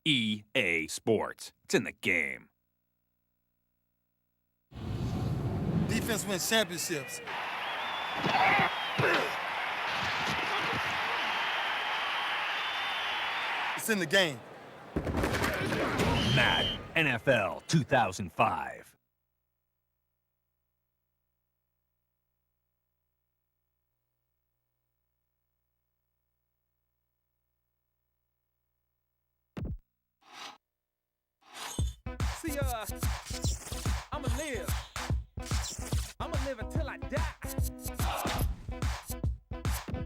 EA Sports. It's in the game. Defense wins championships. It's in the game. Madden NFL 2005. See, I'ma live. I'ma live until I die.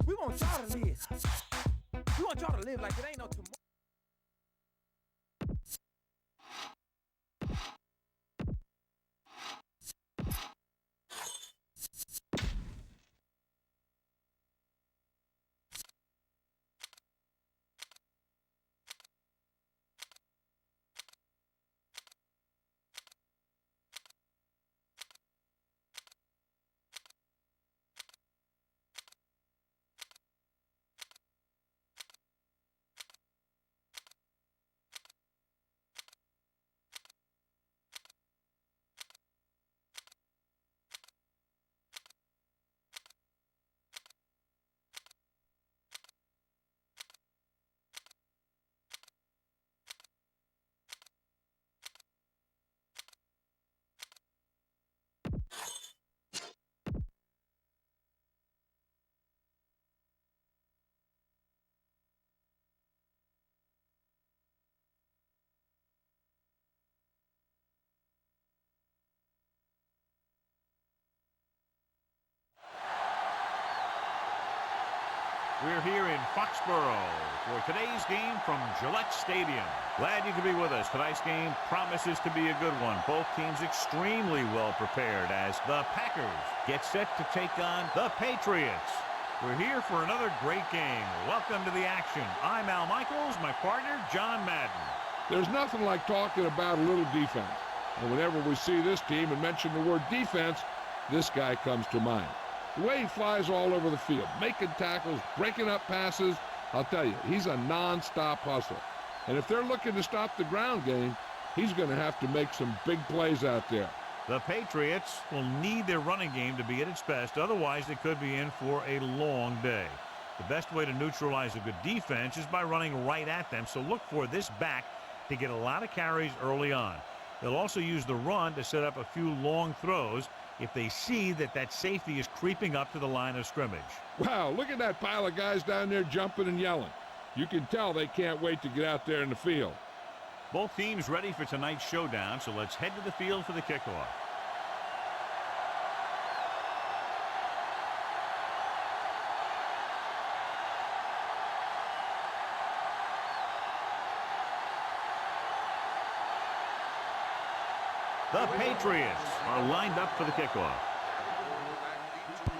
We want y'all to live. We want y'all to live like it ain't no tomorrow. We're here in Foxborough for today's game from Gillette Stadium. Glad you could be with us. Tonight's game promises to be a good one. Both teams extremely well prepared as the Packers get set to take on the Patriots. We're here for another great game. Welcome to the action. I'm Al Michaels, my partner, John Madden. There's nothing like talking about a little defense. And whenever we see this team and mention the word defense, this guy comes to mind. The way he flies all over the field, making tackles, breaking up passes, I'll tell you, he's a non-stop hustler. And if they're looking to stop the ground game, he's going to have to make some big plays out there. The Patriots will need their running game to be at its best. Otherwise, they could be in for a long day. The best way to neutralize a good defense is by running right at them. So look for this back to get a lot of carries early on. They'll also use the run to set up a few long throws if they see that that safety is creeping up to the line of scrimmage. Wow, look at that pile of guys down there jumping and yelling. You can tell they can't wait to get out there in the field. Both teams ready for tonight's showdown, so let's head to the field for the kickoff. The Patriots are lined up for the kickoff.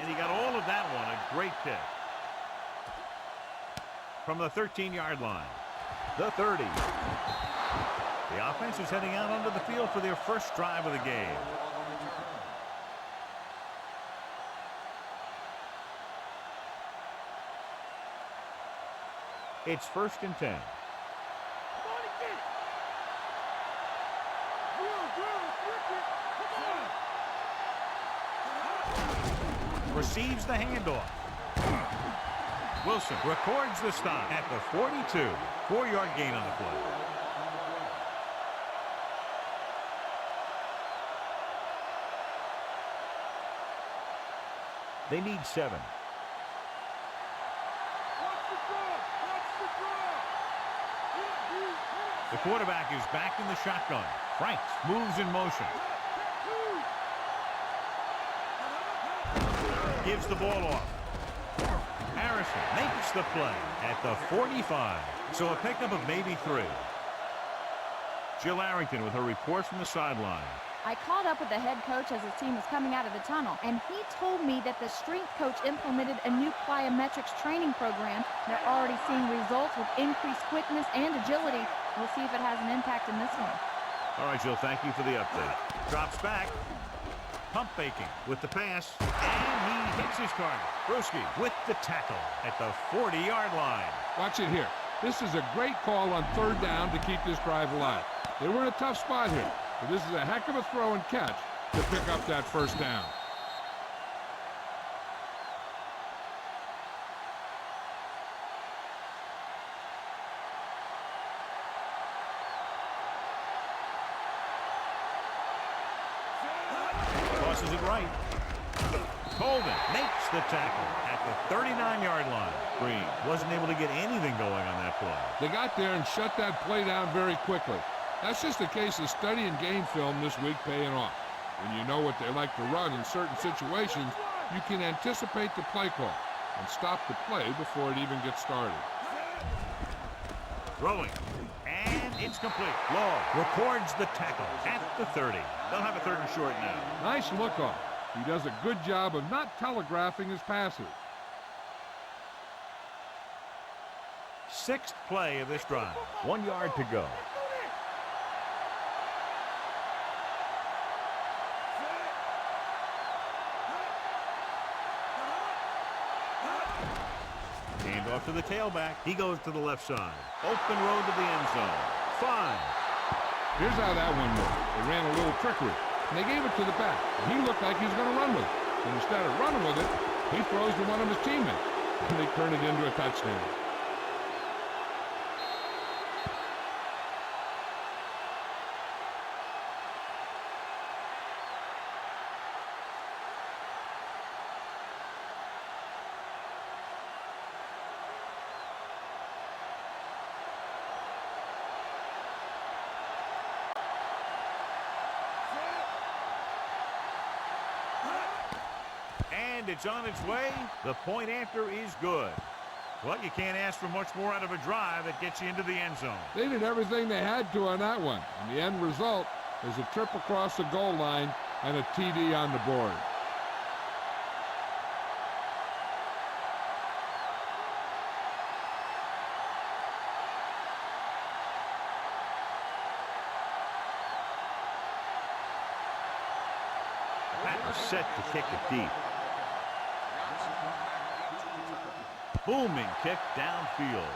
And he got all of that one, a great kick. From the 13-yard line, the 30. The offense is heading out onto the field for their first drive of the game. It's 1st and 10. Receives the handoff. Wilson records the stop at the 42. 4-yard gain on the play. They need 7. The quarterback is back in the shotgun. Franks moves in motion. Gives the ball off. Harrison makes the play at the 45. So a pickup of maybe 3. Jill Arrington with her report from the sideline. I caught up with the head coach as his team was coming out of the tunnel, and he told me that the strength coach implemented a new plyometrics training program. They're already seeing results with increased quickness and agility. We'll see if it has an impact in this one. All right, Jill, thank you for the update. Drops back. Pump faking with the pass, and he hits his target. Bruschi with the tackle at the 40-yard line. Watch it here. This is a great call on third down to keep this drive alive. They were in a tough spot here, but this is a heck of a throw and catch to pick up that first down. Tosses it right. Colvin makes the tackle at the 39-yard line. Green wasn't able to get anything going on that play. They got there and shut that play down very quickly. That's just a case of studying game film this week paying off. When you know what they like to run in certain situations, you can anticipate the play call and stop the play before it even gets started. Throwing. And it's complete. Law records the tackle at the 30. They'll have a third and short now. Nice look off. He does a good job of not telegraphing his passes. Sixth play of this drive. 1 yard to go. Hand off to the tailback. He goes to the left side. Open road to the end zone. 5. Here's how that one worked. They ran a little trickery, and they gave it to the back. And he looked like he was going to run with it. And instead of running with it, he throws to one of his teammates, and they turn it into a touchdown. And it's on its way. The point after is good. Well, you can't ask for much more out of a drive that gets you into the end zone. They did everything they had to on that one. And the end result is a trip across the goal line and a TD on the board. Packers set to kick it deep. Booming kick downfield.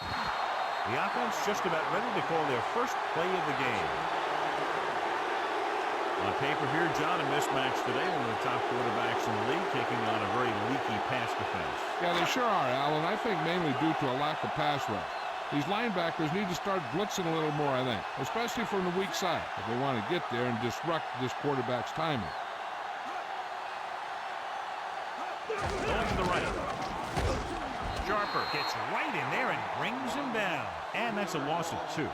The offense just about ready to call their first play of the game. On paper here, John, a mismatch today. One of the top quarterbacks in the league taking on a very leaky pass defense. Yeah, they sure are, Alan. I think mainly due to a lack of pass rush. These linebackers need to start blitzing a little more, I think, especially from the weak side, if they want to get there and disrupt this quarterback's timing. Going to the right. Sharper gets right in there and brings him down. And that's a loss of 2.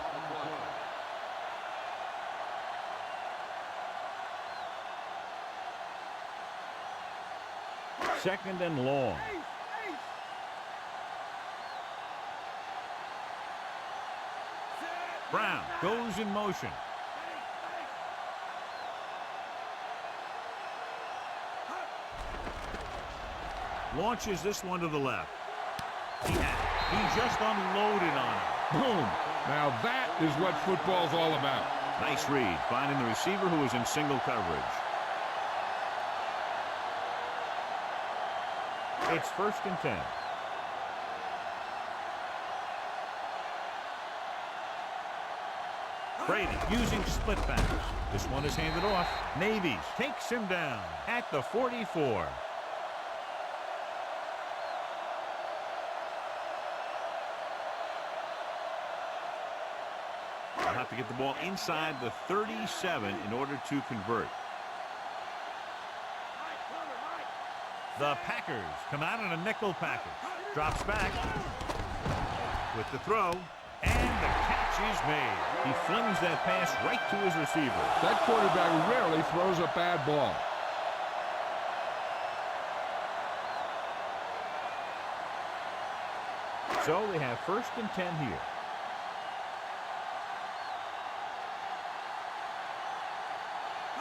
Second and long. Brown goes in motion. Launches this one to the left. He just unloaded on it. Boom! Now that is what football's all about. Nice read, finding the receiver who was in single coverage. It's 1st and 10. Brady using split pass. This one is handed off. Navies takes him down at the 44. They'll have to get the ball inside the 37 in order to convert. The Packers come out in a nickel package. Drops back with the throw, and the catch is made. He flings that pass right to his receiver. That quarterback rarely throws a bad ball. So they have 1st and 10 here.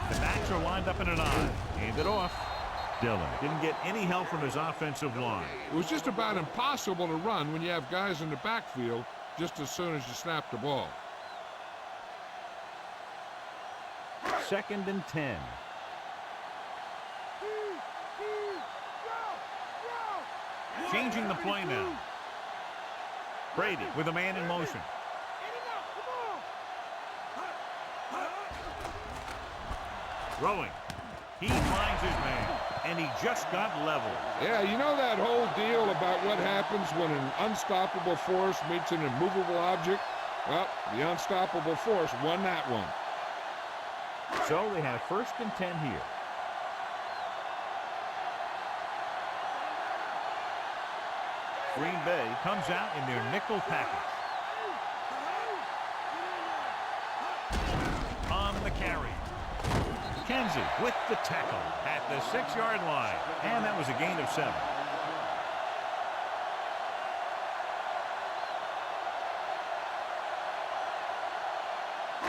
The backs are lined up in an I. Hand it off. Dillon didn't get any help from his offensive line. It was just about impossible to run when you have guys in the backfield just as soon as you snap the ball. 2nd and 10. Changing the play now. Brady with a man in motion. Throwing. He finds his man, and he just got leveled. Yeah, you know that whole deal about what happens when an unstoppable force meets an immovable object? Well, the unstoppable force won that one. So they have 1st and 10 here. Green Bay comes out in their nickel package. On the carry. Kenzie with the tackle at the 6-yard line. And that was a gain of 7.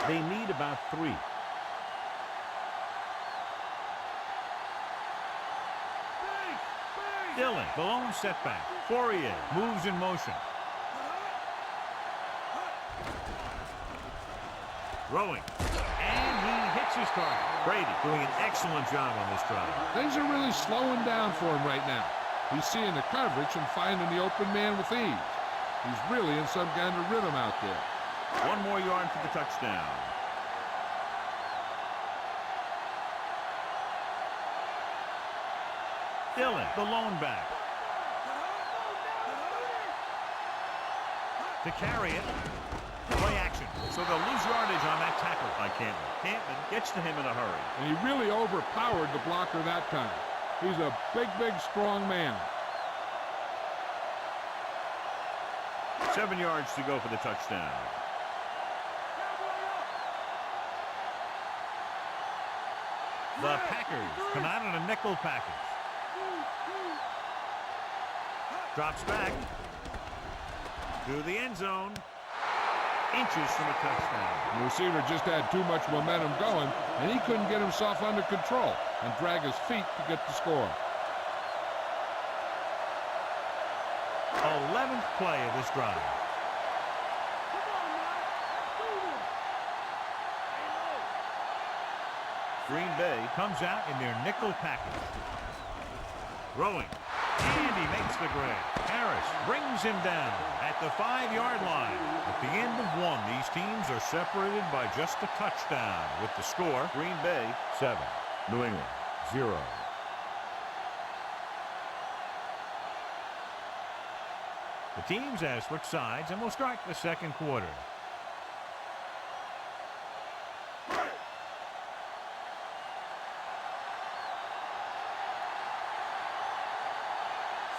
They need about 3. Dillon, the lone setback. Fourier moves in motion. Throwing. And he hits his target. Brady doing an excellent job on this drive. Things are really slowing down for him right now. He's seeing the coverage and finding the open man with ease. He's really in some kind of rhythm out there. 1 more yard for the touchdown. Dillon, the lone back. To carry it. Play action. So they'll lose yardage on that tackle by Campbell. Campbell gets to him in a hurry. And he really overpowered the blocker that time. He's a big, strong man. 7 yards to go for the touchdown. The Packers come out in a nickel package. Drops back to the end zone. Inches from a touchdown. The receiver just had too much momentum going, and he couldn't get himself under control and drag his feet to get the score. 11th play of this drive. Green Bay comes out in their nickel package. Throwing. And he makes the grab. Harris brings him down at the 5-yard line. At the end of 1, these teams are separated by just a touchdown. With the score, Green Bay 7, New England 0. The teams have switched sides and will start the 2nd quarter.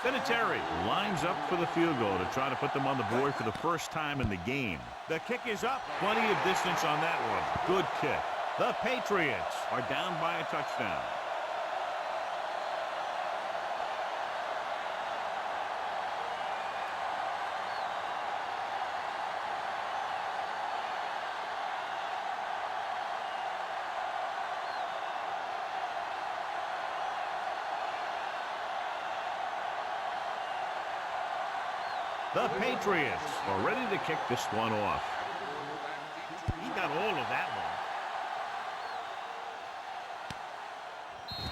Vinatieri lines up for the field goal to try to put them on the board for the first time in the game. The kick is up. Plenty of distance on that one. Good kick. The Patriots are down by a touchdown. The Patriots are ready to kick this one off. He got all of that one.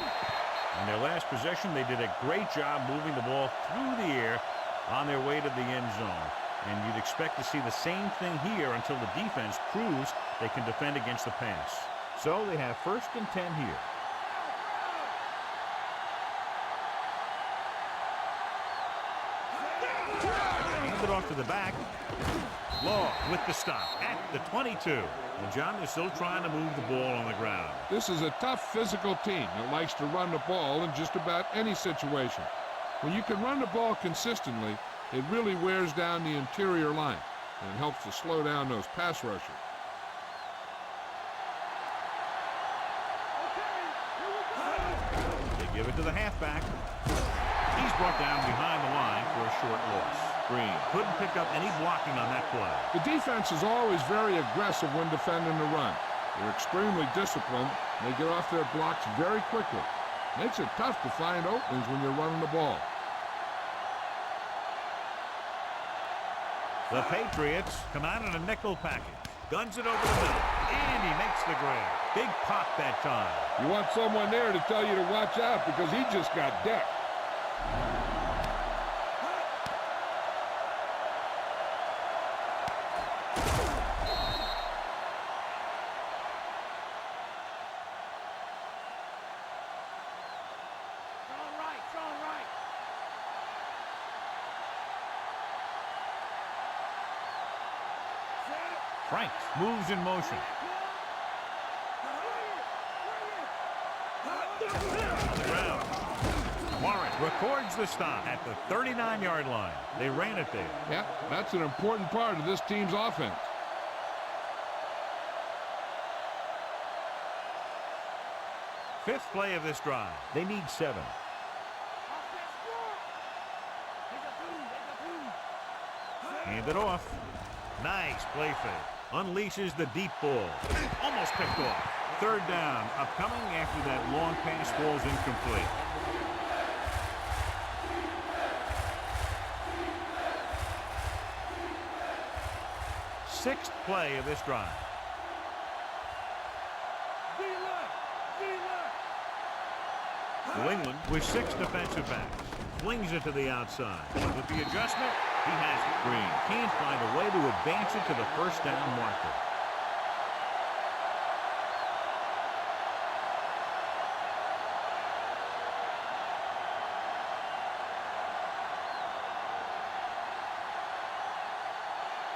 On their last possession, they did a great job moving the ball through the air on their way to the end zone. And you'd expect to see the same thing here until the defense proves they can defend against the pass. So they have 1st and 10 here. It off to the back. Law with the stop at the 22. And John is still trying to move the ball on the ground. This is a tough physical team that likes to run the ball in just about any situation. When you can run the ball consistently, it really wears down the interior line, and it helps to slow down those pass rushers. They give it to the halfback. He's brought down behind the line for a short loss. Green couldn't pick up any blocking on that play. The defense is always very aggressive when defending the run. They're extremely disciplined, and they get off their blocks very quickly. Makes it tough to find openings when you're running the ball. The Patriots come out in a nickel package. Guns it over the middle, and he makes the grab. Big pop that time. You want someone there to tell you to watch out because he just got decked. Franks moves in motion. On the ground. Warren records the stop at the 39-yard line. They ran it there. Yeah, that's an important part of this team's offense. Fifth play of this drive. They need 7. Hand it off. Nice play fake. Unleashes the deep ball. Almost picked off. Third down. Upcoming after that long pass falls incomplete. Sixth play of this drive. New England with 6 defensive backs. Flings it to the outside. With the adjustment, he has it. Green can't find a way to advance it to the first down marker.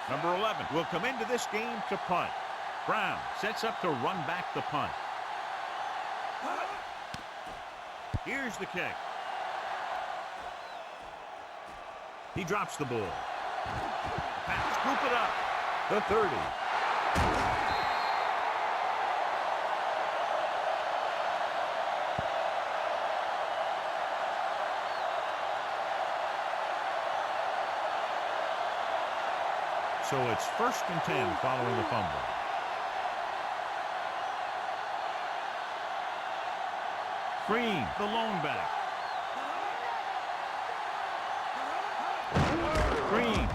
Number 11 will come into this game to punt. Brown sets up to run back the punt. Here's the kick. He drops the ball. Pats scoop it up. The 30. So it's 1st and 10 following the fumble. Green, the lone back. Green.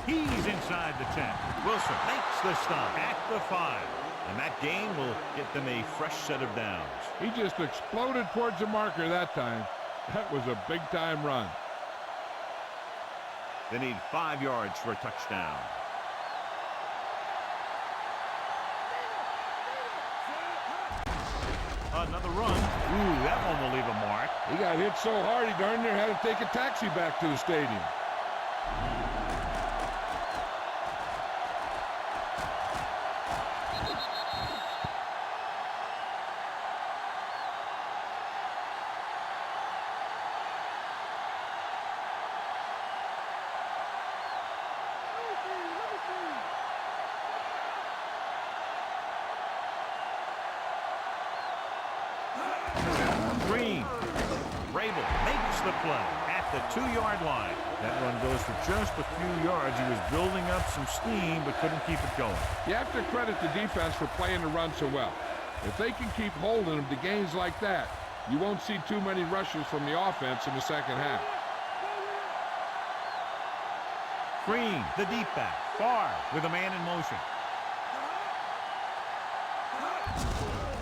He's inside the 10. Wilson makes the stop at the 5. And that gain will get them a fresh set of downs. He just exploded towards the marker that time. That was a big-time run. They need 5 yards for a touchdown. Another run. Ooh, that one will leave a mark. He got hit so hard he darn near had to take a taxi back to the stadium. Green. Rabel makes the play at the 2-yard line. That run goes for just a few yards. He was building up some steam but couldn't keep it going. You have to credit the defense for playing the run so well. If they can keep holding them to gains like that, you won't see too many rushes from the offense in the second half. Green, the deep back, far with a man in motion.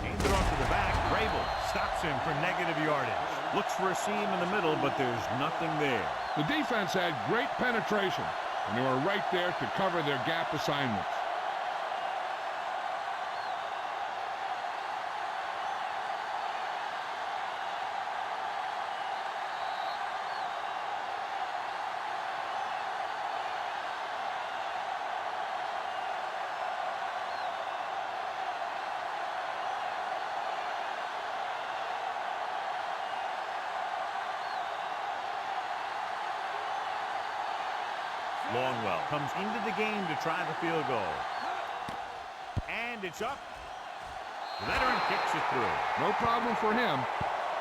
Hands it off to the back. Rabel stops him for negative yardage. Looks for a seam in the middle, but there's nothing there. The defense had great penetration, and they were right there to cover their gap assignments. Longwell comes into the game to try the field goal. And it's up. The veteran kicks it through. No problem for him.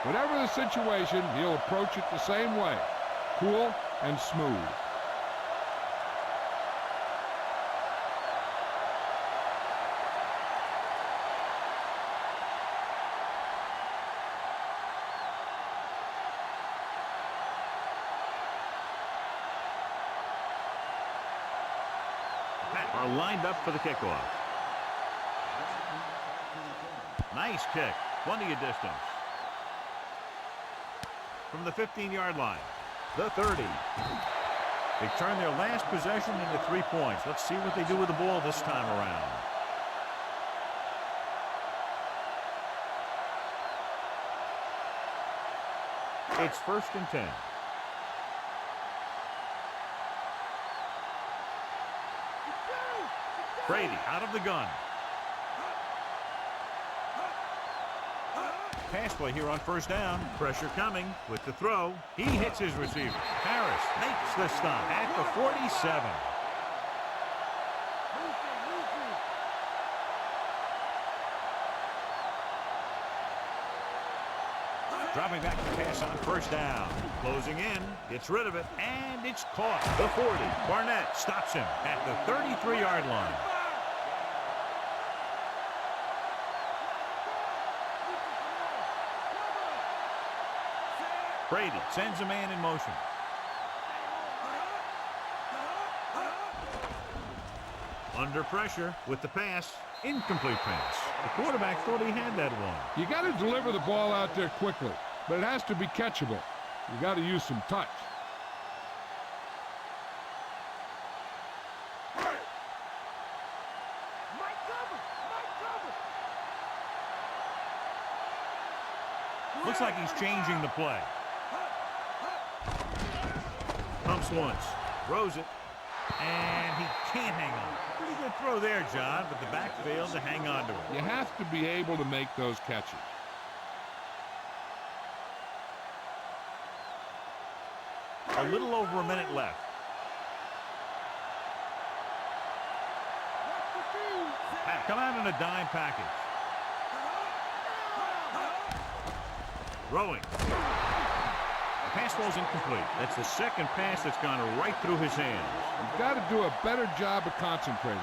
Whatever the situation, he'll approach it the same way. Cool and smooth. Are lined up for the kickoff. Nice kick. Plenty of distance. From the 15-yard line. The 30. They turned their last possession into 3 points. Let's see what they do with the ball this time around. It's 1st and 10. Brady out of the gun. Pass play here on 1st down. Pressure coming with the throw. He hits his receiver. Harris makes the stop at the 47. Dropping back to pass on 1st down. Closing in. Gets rid of it. And it's caught. The 40. Barnett stops him at the 33-yard line. Brady sends a man in motion. Under pressure with the pass. Incomplete pass. The quarterback thought he had that one. You got to deliver the ball out there quickly, but it has to be catchable. You got to use some touch. Looks like he's changing the play. Pumps once, throws it, and he can't hang on. Pretty good throw there, John, but the back fails to hang on to it. You have to be able to make those catches. A little over a minute left. Come out in a dime package. Throwing. The pass ball's incomplete. That's the second pass that's gone right through his hands. You've got to do a better job of concentrating.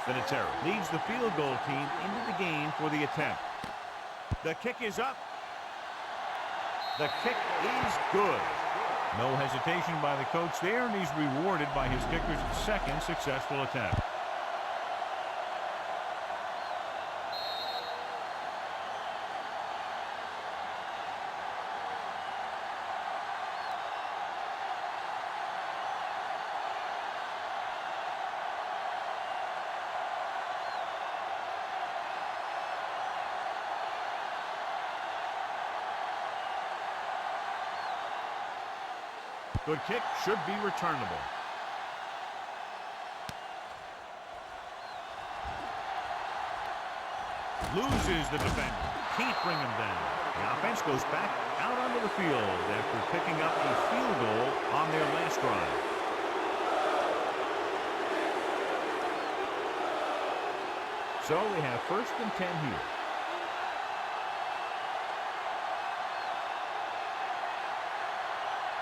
Vinatieri leads the field goal team into the game for the attempt. The kick is up. The kick is good. No hesitation by the coach there, and he's rewarded by his kicker's second successful attempt. Good kick, should be returnable. Loses the defender. Can't bring him down. The offense goes back out onto the field after picking up a field goal on their last drive. So they have 1st and 10 here.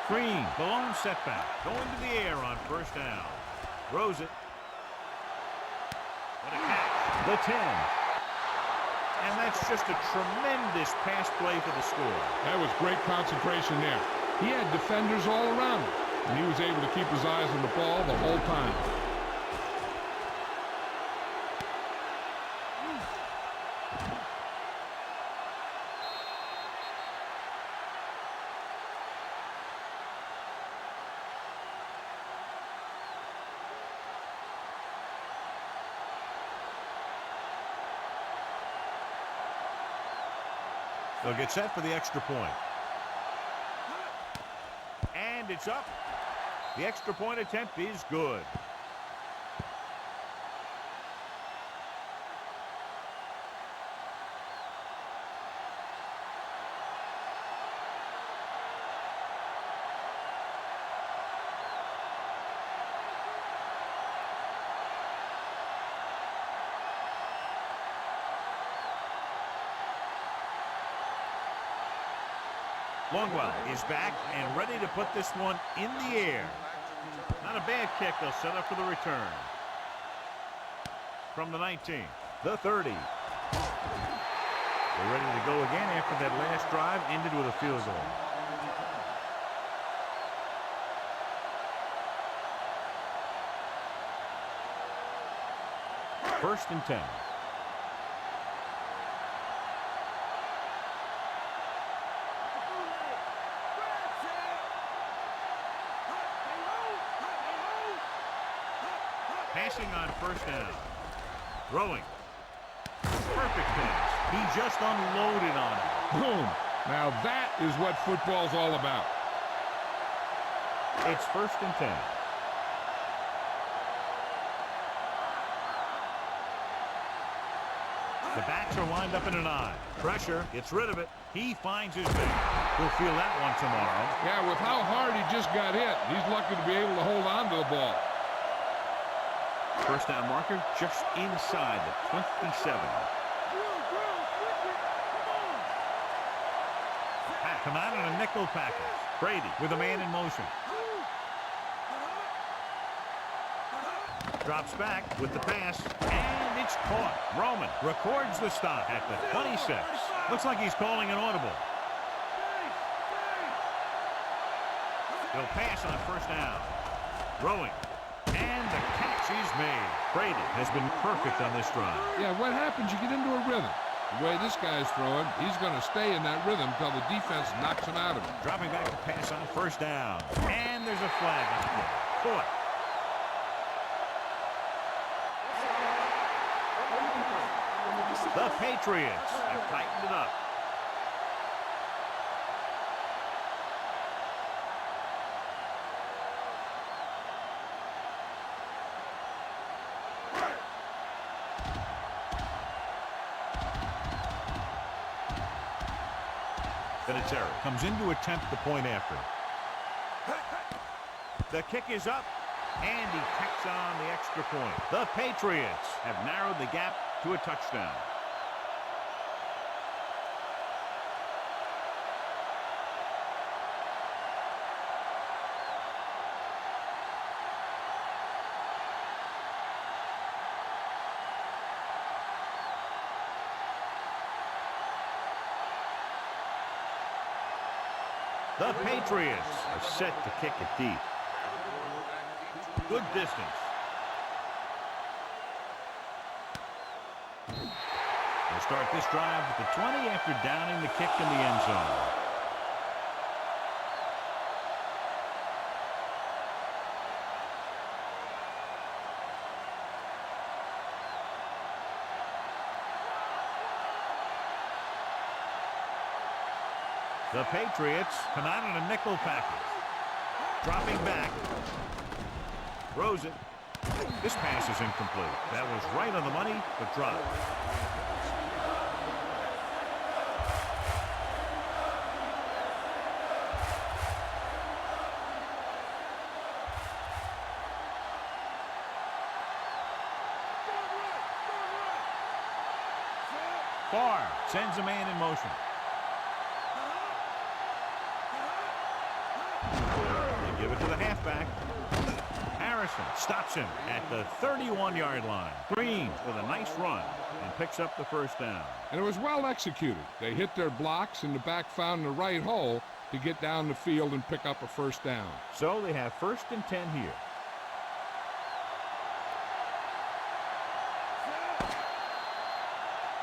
Green, the lone setback, going to the air on 1st down. Throws it. What a catch. The 10. And that's just a tremendous pass play for the score. That was great concentration there. He had defenders all around him, and he was able to keep his eyes on the ball the whole time. They'll get set for the extra point. And it's up. The extra point attempt is good. Longwell is back and ready to put this one in the air. Not a bad kick. They'll set up for the return. From the 19, the 30. They're ready to go again after that last drive ended with a field goal. First and 10. Passing on first down. Throwing. Perfect pass. He just unloaded on it. Boom. Now that is what football's all about. It's first and 10. The backs are lined up in an eye. Pressure, gets rid of it. He finds his man. He'll feel that one tomorrow. Yeah, with how hard he just got hit, he's lucky to be able to hold on to the ball. First down marker just inside the 27. Come out on a nickel package. Brady with a man in motion. Drops back with the pass, and it's caught. Roman records the stop at the 26. Looks like he's calling an audible. He'll pass on first down. Throwing. And the catch is made. Brady has been perfect on this drive. Yeah, what happens? You get into a rhythm. The way this guy's throwing, he's going to stay in that rhythm until the defense knocks him out of it. Dropping back to pass on first down. And there's a flag on the play. Caught. The Patriots have tightened it up. Vinatieri comes in to attempt the point after. The kick is up, and he tacks on the extra point. The Patriots have narrowed the gap to a touchdown. The Patriots are set to kick it deep. Good distance. They'll start this drive at the 20 after downing the kick in the end zone. The Patriots come out in a nickel package. Dropping back. Throws it. This pass is incomplete. That was right on the money, but dropped. Barr sends a man in motion. They give it to the halfback. Harrison stops him at the 31-yard line. Green with a nice run and picks up the first down. And it was well executed. They hit their blocks, and the back found the right hole to get down the field and pick up a first down. So they have first and 10 here.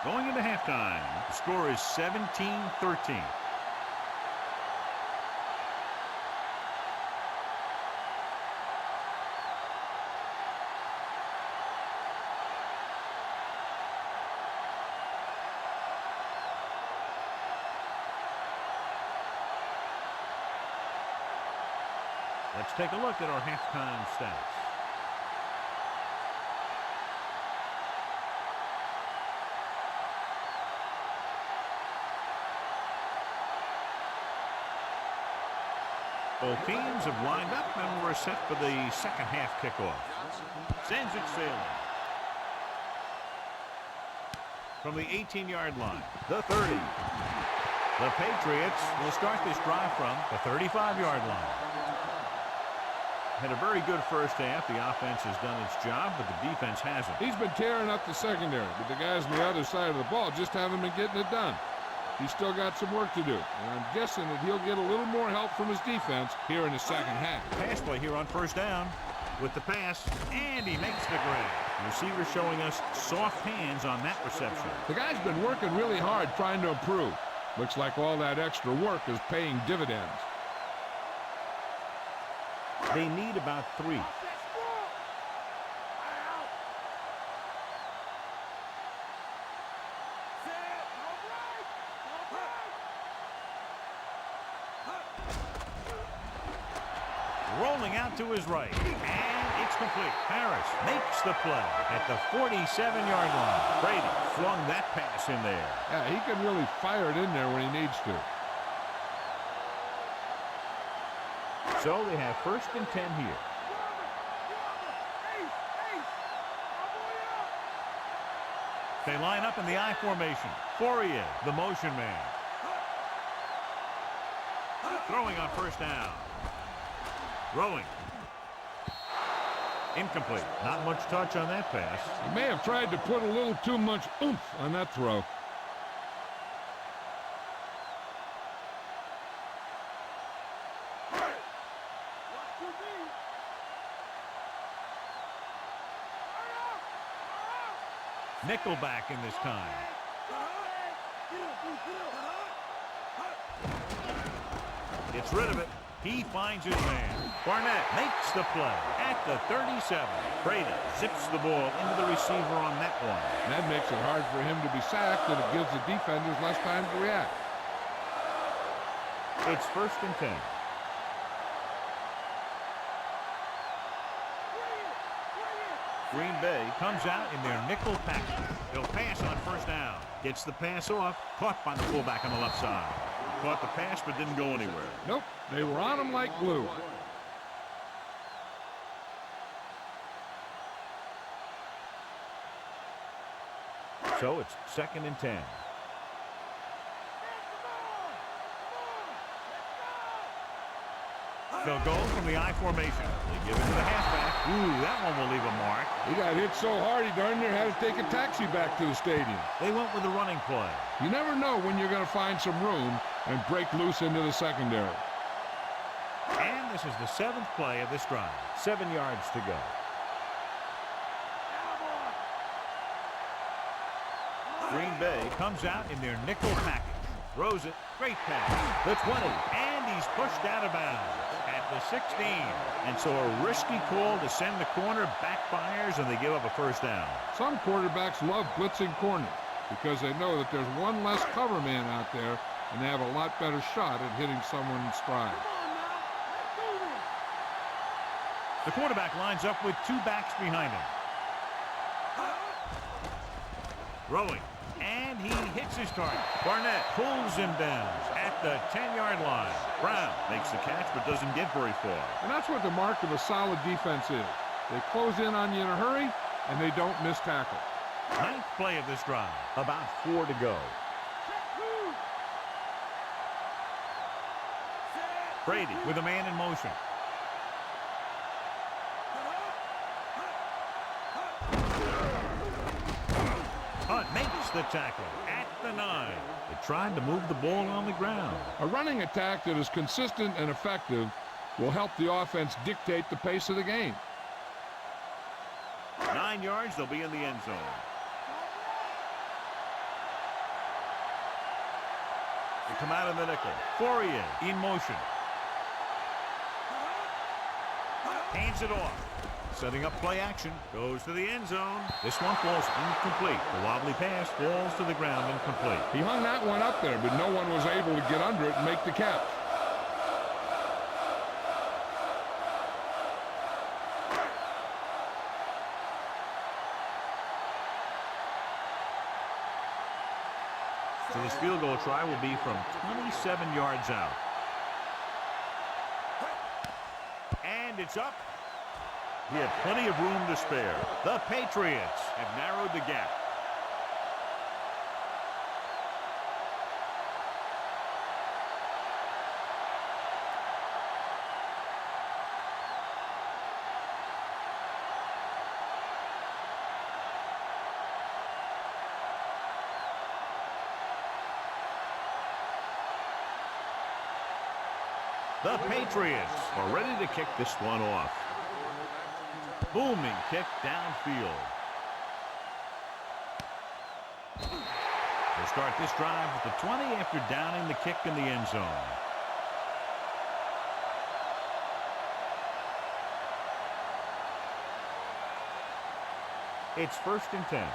Going into halftime, the score is 17-13. Let's take a look at our halftime stats. Both teams have lined up, and we're set for the second half kickoff. Sends it sailing. From the 18-yard line, the 30. The Patriots will start this drive from the 35-yard line. Had a very good first half. The offense has done its job, but the defense hasn't. He's been tearing up the secondary, but the guys on the other side of the ball just haven't been getting it done. He's still got some work to do, and I'm guessing that he'll get a little more help from his defense here in the second half. Pass play here on first down with the pass, and he makes the grab. Receiver showing us soft hands on that reception. The guy's been working really hard trying to improve. Looks like all that extra work is paying dividends. They need about 3. Rolling out to his right, and it's complete. Harris makes the play at the 47-yard line. Brady flung that pass in there. Yeah, he can really fire it in there when he needs to. So they have 1st and 10 here. They line up in the I formation. Fourier, the motion man. Throwing on 1st down. Rolling. Incomplete. Not much touch on that pass. He may have tried to put a little too much oomph on that throw. Nickelback in this time. Gets rid of it. He finds his man. Barnett makes the play at the 37. Brady zips the ball into the receiver on that one. That makes it hard for him to be sacked, and it gives the defenders less time to react. It's 1st and 10. Green Bay comes out in their nickel package. He'll pass on 1st down. Gets the pass off. Caught by the fullback on the left side. Caught the pass but didn't go anywhere. Nope, they were on him like glue. So it's 2nd and 10. They'll go from the I formation. They give it to the halfback. Ooh, that one will leave a mark. He got hit so hard he darn near had to take a taxi back to the stadium. They went with the running play. You never know when you're going to find some room and break loose into the secondary. And this is the 7th play of this drive. 7 yards to go. Green Bay comes out in their nickel package. Throws it. Great pass. The 20. And he's pushed out of bounds at the 16. And so a risky call to send the corner backfires, and they give up a 1st down. Some quarterbacks love blitzing corners because they know that there's one less cover man out there, and they have a lot better shot at hitting someone in stride. The quarterback lines up with 2 backs behind him. Throwing. And he hits his target. Barnett pulls him down at the 10-yard line. Brown makes the catch but doesn't get very far. And that's what the mark of a solid defense is. They close in on you in a hurry, and they don't miss tackle. 9th play of this drive. About 4 to go. Brady with a man in motion. Hunt makes the tackle at the 9. They tried to move the ball on the ground. A running attack that is consistent and effective will help the offense dictate the pace of the game. 9 yards, they'll be in the end zone. They come out in the nickel. Fourier in motion. Hands it off. Setting up play action. Goes to the end zone. This one falls incomplete. The wobbly pass falls to the ground incomplete. He hung that one up there, but no one was able to get under it and make the catch. So this field goal try will be from 27 yards out. And it's up. He had plenty of room to spare. The Patriots have narrowed the gap. The Patriots are ready to kick this one off. Booming kick downfield. They'll start this drive at the 20 after downing the kick in the end zone. It's 1st and 10.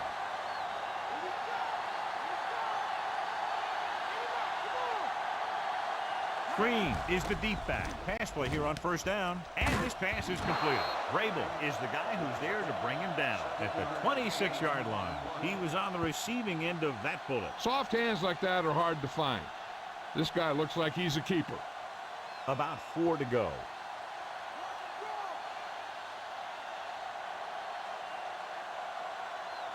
Green is the deep back. Pass play here on 1st down. And this pass is completed. Rabel is the guy who's there to bring him down at the 26-yard line. He was on the receiving end of that bullet. Soft hands like that are hard to find. This guy looks like he's a keeper. About 4 to go.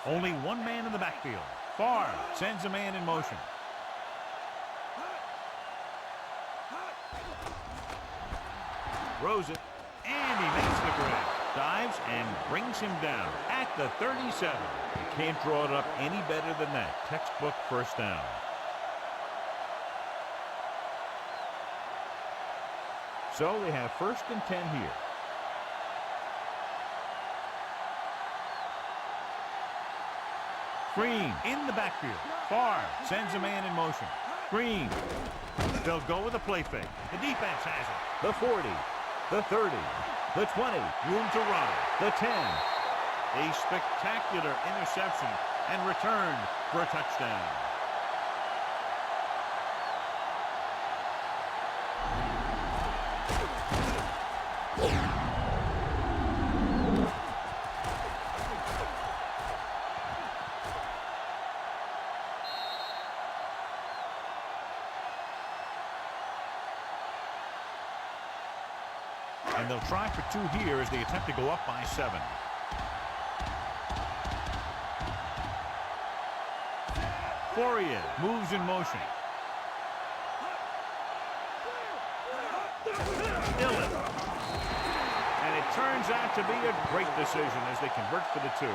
Only one man in the backfield. Farr sends a man in motion. Throws it, and he makes the grab. Dives and brings him down at the 37. You can't draw it up any better than that. Textbook 1st down. So they have 1st and 10 here. Green in the backfield. Farr sends a man in motion. Green. They'll go with a play fake. The defense has it. The 40. The 30. The 20. Room to run. The 10. A spectacular interception and returned for a touchdown. And they'll try for 2 here as they attempt to go up by 7. Fourier moves in motion. Dillon. And it turns out to be a great decision as they convert for the 2.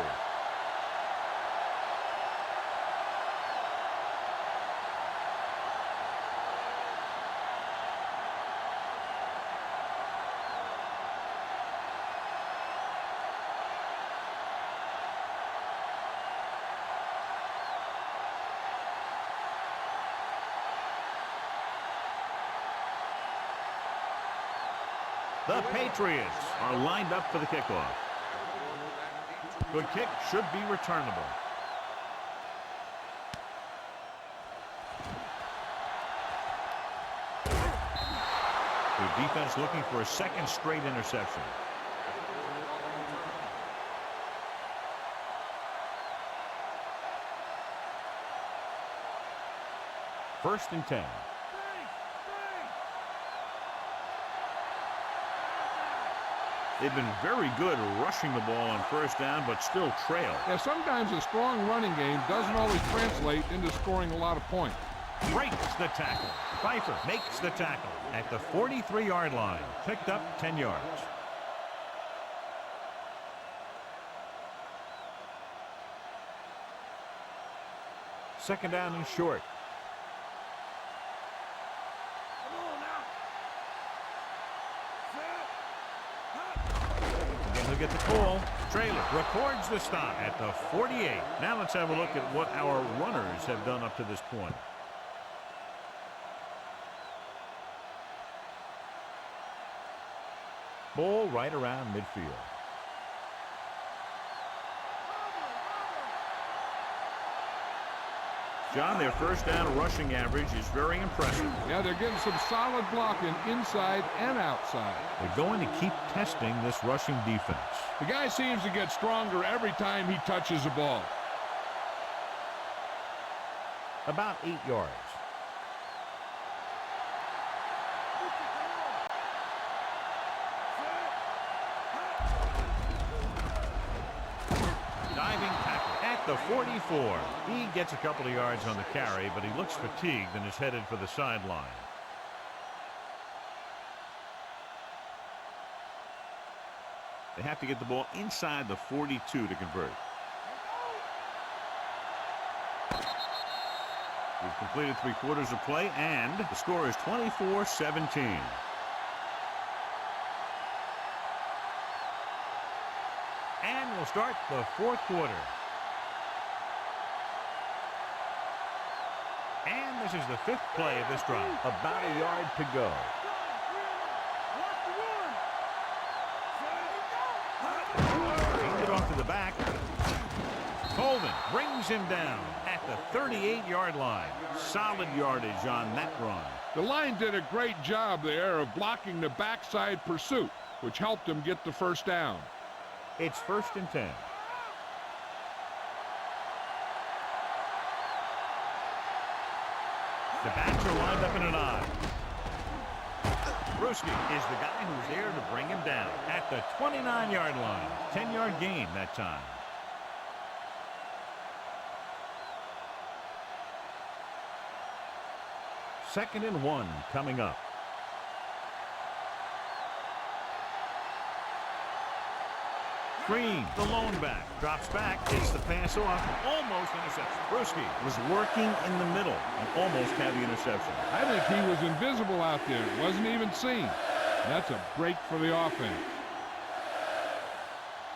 The Patriots are lined up for the kickoff. Good kick should be returnable. The defense looking for a 2nd straight interception. First and 10. They've been very good rushing the ball on 1st down, but still trail. Yeah, sometimes a strong running game doesn't always translate into scoring a lot of points. Breaks the tackle. Pfeiffer makes the tackle at the 43-yard line. Picked up 10 yards. Second down and short. He'll get the call. Traylor records the stop at the 48. Now let's have a look at what our runners have done up to this point. Ball right around midfield. John, their 1st down rushing average is very impressive. Yeah, they're getting some solid blocking inside and outside. They're going to keep testing this rushing defense. The guy seems to get stronger every time he touches the ball. About 8 yards. Diving tackle at the 44. He gets a couple of yards on the carry, but he looks fatigued and is headed for the sideline. They have to get the ball inside the 42 to convert. We've completed 3/4 of play, and the score is 24-17. And we'll start the 4th quarter. And this is the 5th play of this drive. About a yard to go. Handed off to the back. Colvin brings him down at the 38-yard line. Solid yardage on that run. The line did a great job there of blocking the backside pursuit, which helped him get the first down. It's 1st and 10. The backs are lined up in an I. Bruschi is the guy who's there to bring him down at the 29-yard line. 10-yard gain that time. Second and 1 coming up. Green, the lone back, drops back, gets the pass off, almost interception. Bruschi was working in the middle and almost had the interception. I think he was invisible out there. Wasn't even seen. That's a break for the offense.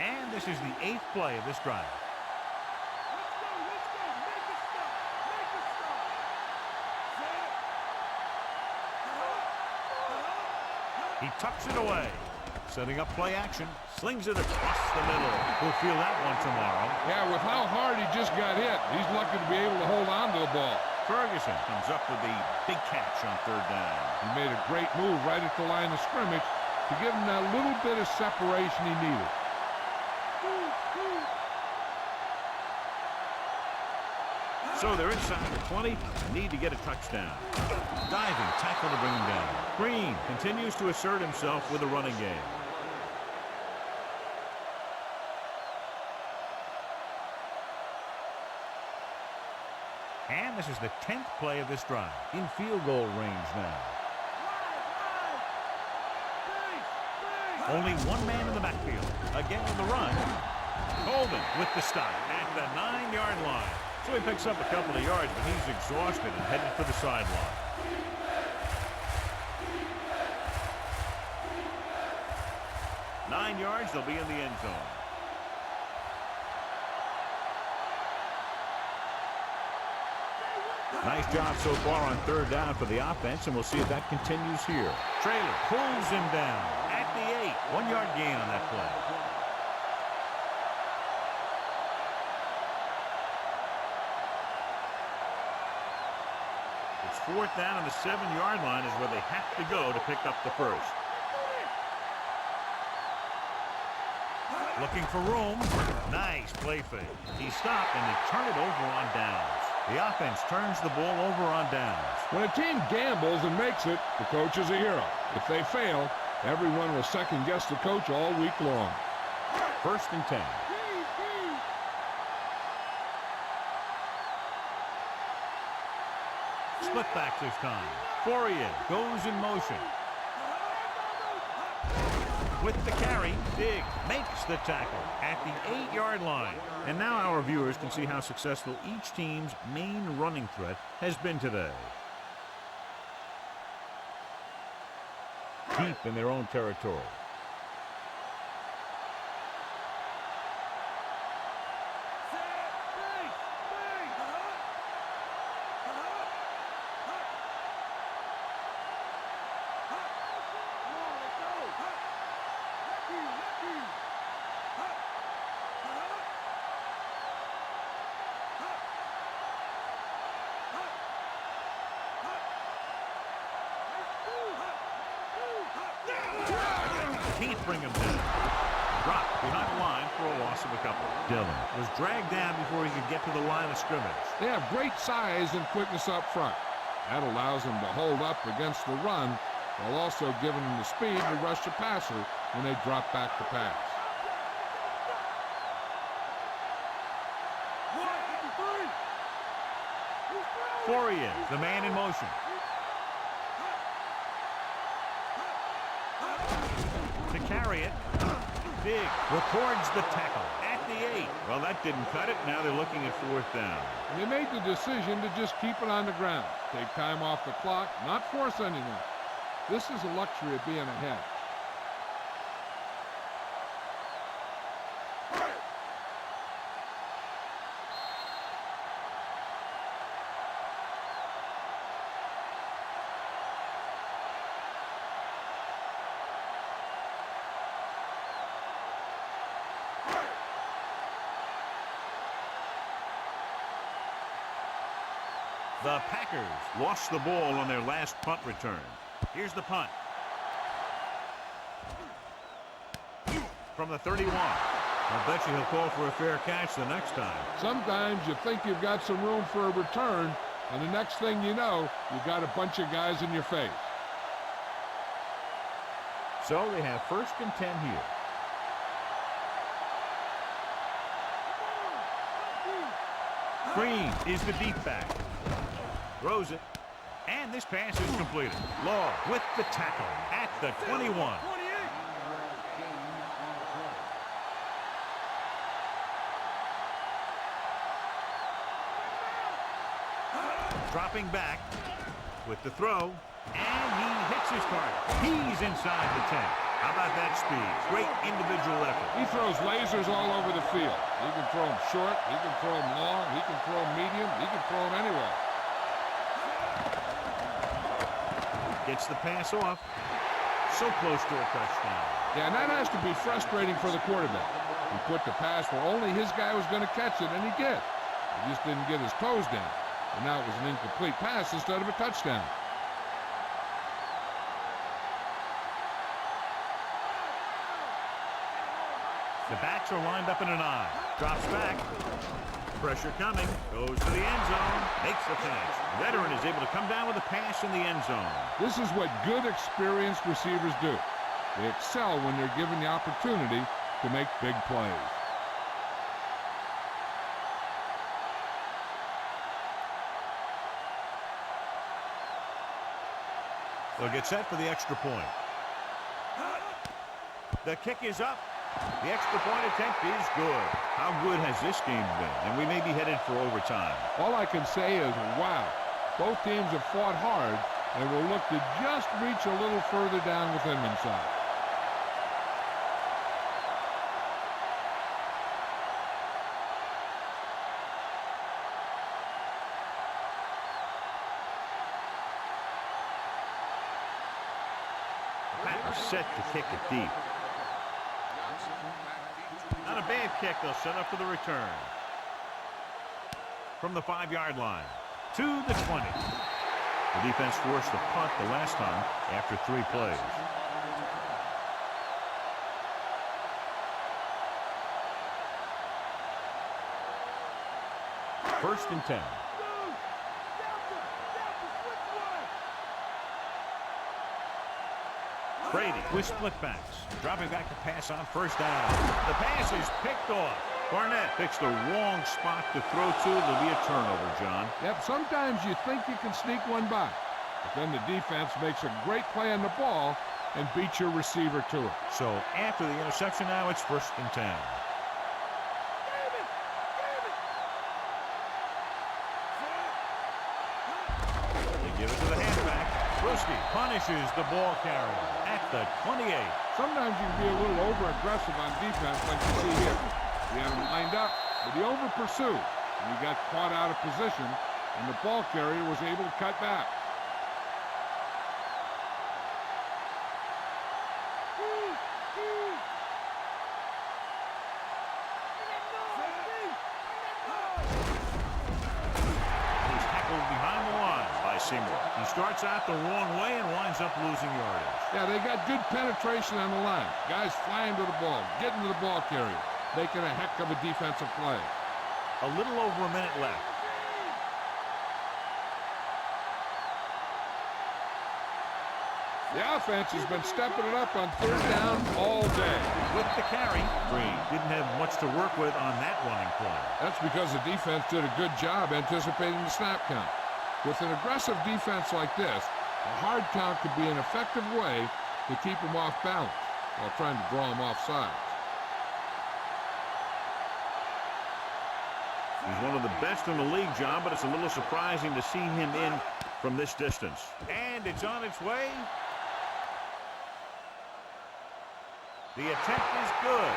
And this is the 8th play of this drive. He tucks it away. Setting up play action. Slings it across the middle. We'll feel that one tomorrow. Yeah, with how hard he just got hit, he's lucky to be able to hold on to the ball. Ferguson comes up with the big catch on 3rd down. He made a great move right at the line of scrimmage to give him that little bit of separation he needed. So they're inside the 20. Need to get a touchdown. Diving tackle to bring him down. Green continues to assert himself with a running game. And this is the 10th play of this drive. In field goal range now. Only one man in the backfield. Again on the run. Colvin with the stop at the 9-yard line. So he picks up a couple of yards, but he's exhausted and headed for the sideline. Nine yards, they'll be in the end zone. Nice job so far on 3rd down for the offense, and we'll see if that continues here. Traylor pulls him down at the 8. 1-yard gain on that play. It's 4th down, and the 7-yard line is where they have to go to pick up the first. Looking for room. Nice play fake. He stopped, and they turn it over on downs. The offense turns the ball over on downs. When a team gambles and makes it, the coach is a hero. If they fail, everyone will second-guess the coach all week long. 1st and 10. Split back this time. Fourier goes in motion. With the carry, Diggs makes the tackle at the 8-yard line. And now our viewers can see how successful each team's main running threat has been today. Deep in their own territory. Can't bring him down. Dropped behind the line for a loss of a couple. Dillon was dragged down before he could get to the line of scrimmage. They have great size and quickness up front. That allows them to hold up against the run while also giving them the speed to rush the passer when they drop back to pass. Fourier, the man in motion. To carry it, Diggs records the tackle at the 8. Well, that didn't cut it. Now they're looking at 4th down. And they made the decision to just keep it on the ground. Take time off the clock, not force anything. This is the luxury of being ahead. The Packers lost the ball on their last punt return. Here's the punt. From the 31. I bet you he'll call for a fair catch the next time. Sometimes you think you've got some room for a return, and the next thing you know, you've got a bunch of guys in your face. So they have 1st and 10 here. Green is the deep back. Throws it. And this pass is completed. Law with the tackle at the 21. Dropping back with the throw. And he hits his target. He's inside the 10. How about that speed? Great individual effort. He throws lasers all over the field. He can throw them short, he can throw them long, he can throw them medium, he can throw them anywhere. Gets the pass off. So close to a touchdown. Yeah, and that has to be frustrating for the quarterback. He put the pass where only his guy was going to catch it, and he did. He just didn't get his toes down. And now it was an incomplete pass instead of a touchdown. The backs are lined up in an I. Drops back. Pressure coming. Goes to the end zone. Makes the catch. Veteran is able to come down with a pass in the end zone. This is what good, experienced receivers do. They excel when they're given the opportunity to make big plays. They'll get set for the extra point. The kick is up. The extra point attempt is good. How good has this game been? And we may be headed for overtime. All I can say is, wow. Both teams have fought hard and will look to just reach a little further down within themselves. Packers set to kick it deep. Not a bad kick. They'll set up for the return. From the 5-yard line to the 20. The defense forced a punt the last time after 3 plays. First and 10. Brady with split backs. Dropping back to pass on first down. The pass is picked off. Barnett picks the wrong spot to throw to. There'll be a turnover, John. Yep, sometimes you think you can sneak one by, but then the defense makes a great play on the ball and beats your receiver to it. So after the interception now, it's first and 10. They give it to the halfback. Bruschi punishes the ball carrier at the 28. Sometimes you can be a little over-aggressive on defense like you see here. He had him lined up, but he over-pursued. And he got caught out of position, and the ball carrier was able to cut back. He's tackled behind the line by Seymour. He starts out the wrong way and winds up losing yardage. Yeah, they got good penetration on the line. Guys flying to the ball, getting to the ball carrier, making a heck of a defensive play. A little over a minute left. The offense has been stepping it up on third down all day. With the carry, Green didn't have much to work with on that running play. That's because the defense did a good job anticipating the snap count. With an aggressive defense like this, a hard count could be an effective way to keep them off balance while trying to draw them off sides. He's one of the best in the league, John, but it's a little surprising to see him in from this distance. And it's on its way. The attempt is good.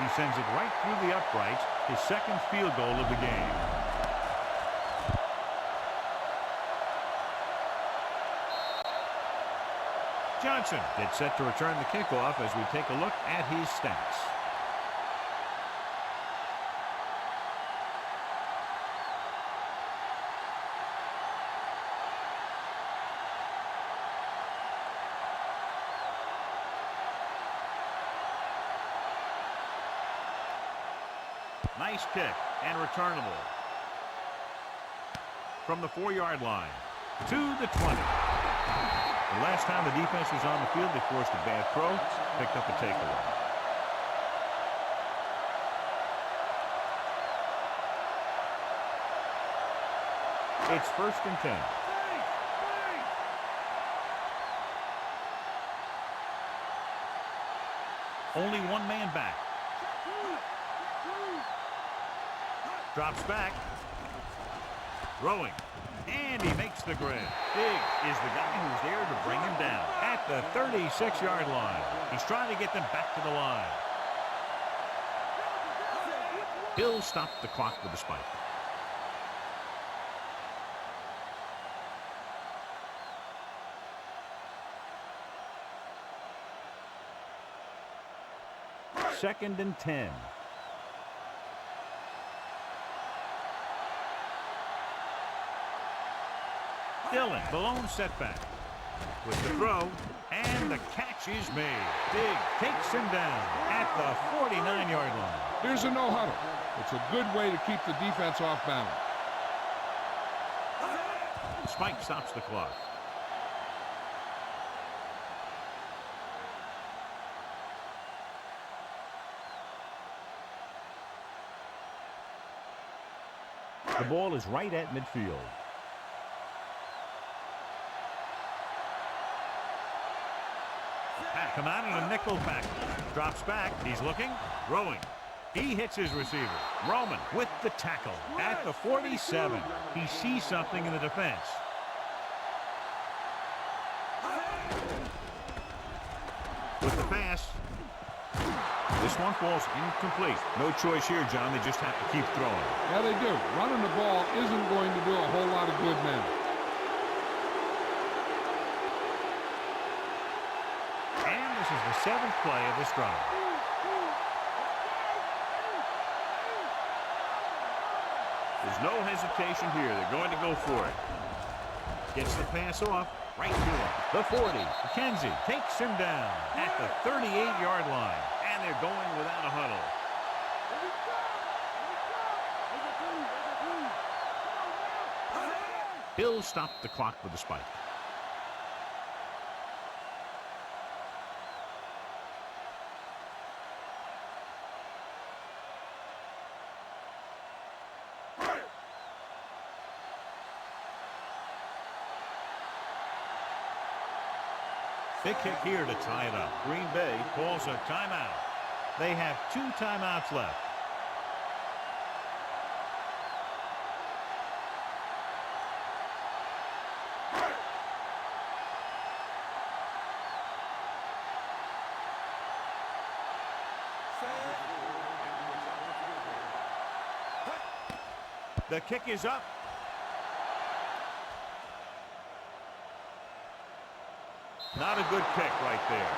He sends it right through the uprights, his second field goal of the game. Johnson gets set to return the kickoff as we take a look at his stats. Place kick and returnable. From the 4-yard line to the 20. The last time the defense was on the field, they forced a bad throw, picked up a takeaway. It's 1st and 10. Only one man back. Drops back. Throwing. And he makes the grab. Big is the guy who's there to bring him down at the 36-yard line. He's trying to get them back to the line. He'll stop the clock with a spike. Second and 10. Dillon, the lone setback. With the throw, and the catch is made. Big takes him down at the 49-yard line. Here's a no-huddle. It's a good way to keep the defense off balance. Spike stops the clock. The ball is right at midfield. Come out in a nickel back. Drops back. He's looking. Throwing. He hits his receiver. Roman with the tackle at the 47. He sees something in the defense. With the pass. This one falls incomplete. No choice here, John. They just have to keep throwing. Yeah, they do. Running the ball isn't going to do a whole lot of good now. And this is the 7th play of this drive. There's no hesitation here. They're going to go for it. Gets the pass off. Right to him. The 40. McKenzie takes him down at the 38-yard line. And they're going without a huddle. He'll stop the clock with a spike. Big kick here to tie it up. Green Bay calls a timeout. They have 2 timeouts left. The kick is up. Not a good kick right there.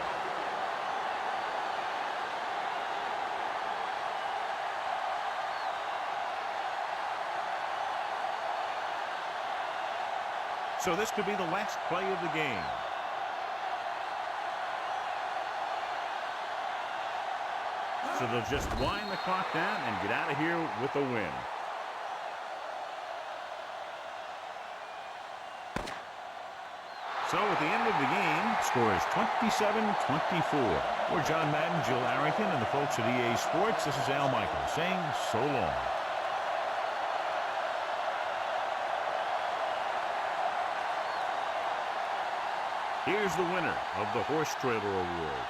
So this could be the last play of the game. So they'll just wind the clock down and get out of here with a win. So at the end of the game, score is 27-24. For John Madden, Jill Arrington, and the folks at EA Sports, this is Al Michaels saying so long. Here's the winner of the Horse Trailer Award.